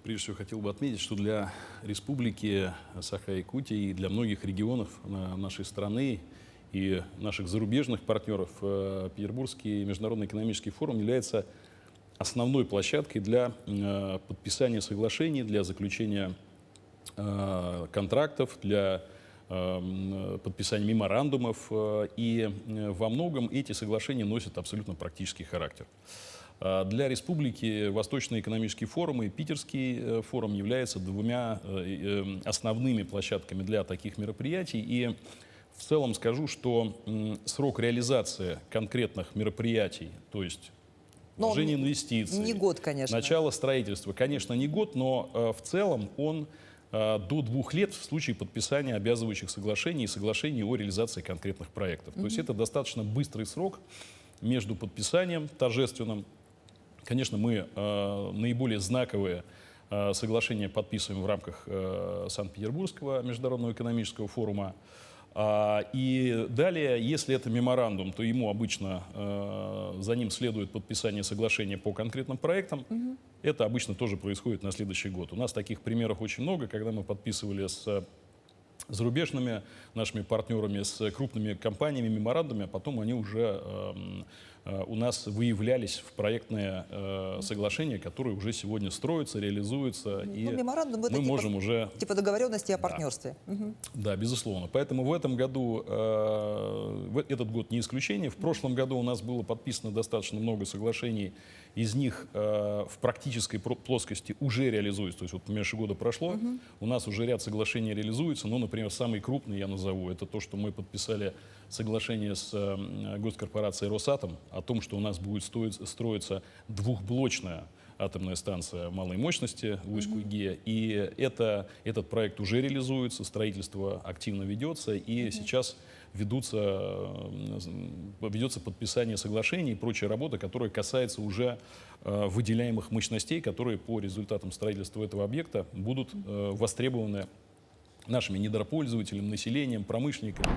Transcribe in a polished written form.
Прежде всего хотел бы отметить, что для Республики Саха-Якутия и для многих регионов нашей страны и наших зарубежных партнеров Петербургский международный экономический форум является основной площадкой для подписания соглашений, для заключения контрактов, для подписания меморандумов. И во многом эти соглашения носят абсолютно практический характер. Для Республики Восточный экономический форум и Питерский форум являются двумя основными площадками для таких мероприятий. И в целом скажу, что срок реализации конкретных мероприятий, то есть вложение инвестиций, не год, конечно. начало строительства, конечно, не год, но в целом он до 2 лет в случае подписания обязывающих соглашений и соглашений о реализации конкретных проектов. То есть это достаточно быстрый срок между подписанием торжественным. Конечно, мы наиболее знаковые соглашения подписываем в рамках Санкт-Петербургского международного экономического форума. И далее, если это меморандум, то ему обычно за ним следует подписание соглашения по конкретным проектам. Это обычно тоже происходит на следующий год. У нас таких примеров очень много, когда мы подписывали с зарубежными нашими партнерами, с крупными компаниями, меморандумами, а потом они уже у нас выявлялись в проектные соглашения, которые уже сегодня строятся, реализуются. И меморандум это мы можем уже... типа договоренности о партнерстве. Да, безусловно. Поэтому в этом году, этот год не исключение. В прошлом году у нас было подписано достаточно много соглашений. Из них в практической плоскости уже реализуется. То есть вот меньше года прошло, у нас уже ряд соглашений реализуется. Ну, например, самый крупный я назову, это то, что мы подписали соглашение с госкорпорацией «Росатом» о том, что у нас будет строиться двухблочная атомная станция малой мощности в Усть-Куйге. И этот проект уже реализуется, строительство активно ведется, и сейчас ведется подписание соглашений и прочая работа, которая касается уже выделяемых мощностей, которые по результатам строительства этого объекта будут востребованы нашими недропользователями, населением, промышленниками.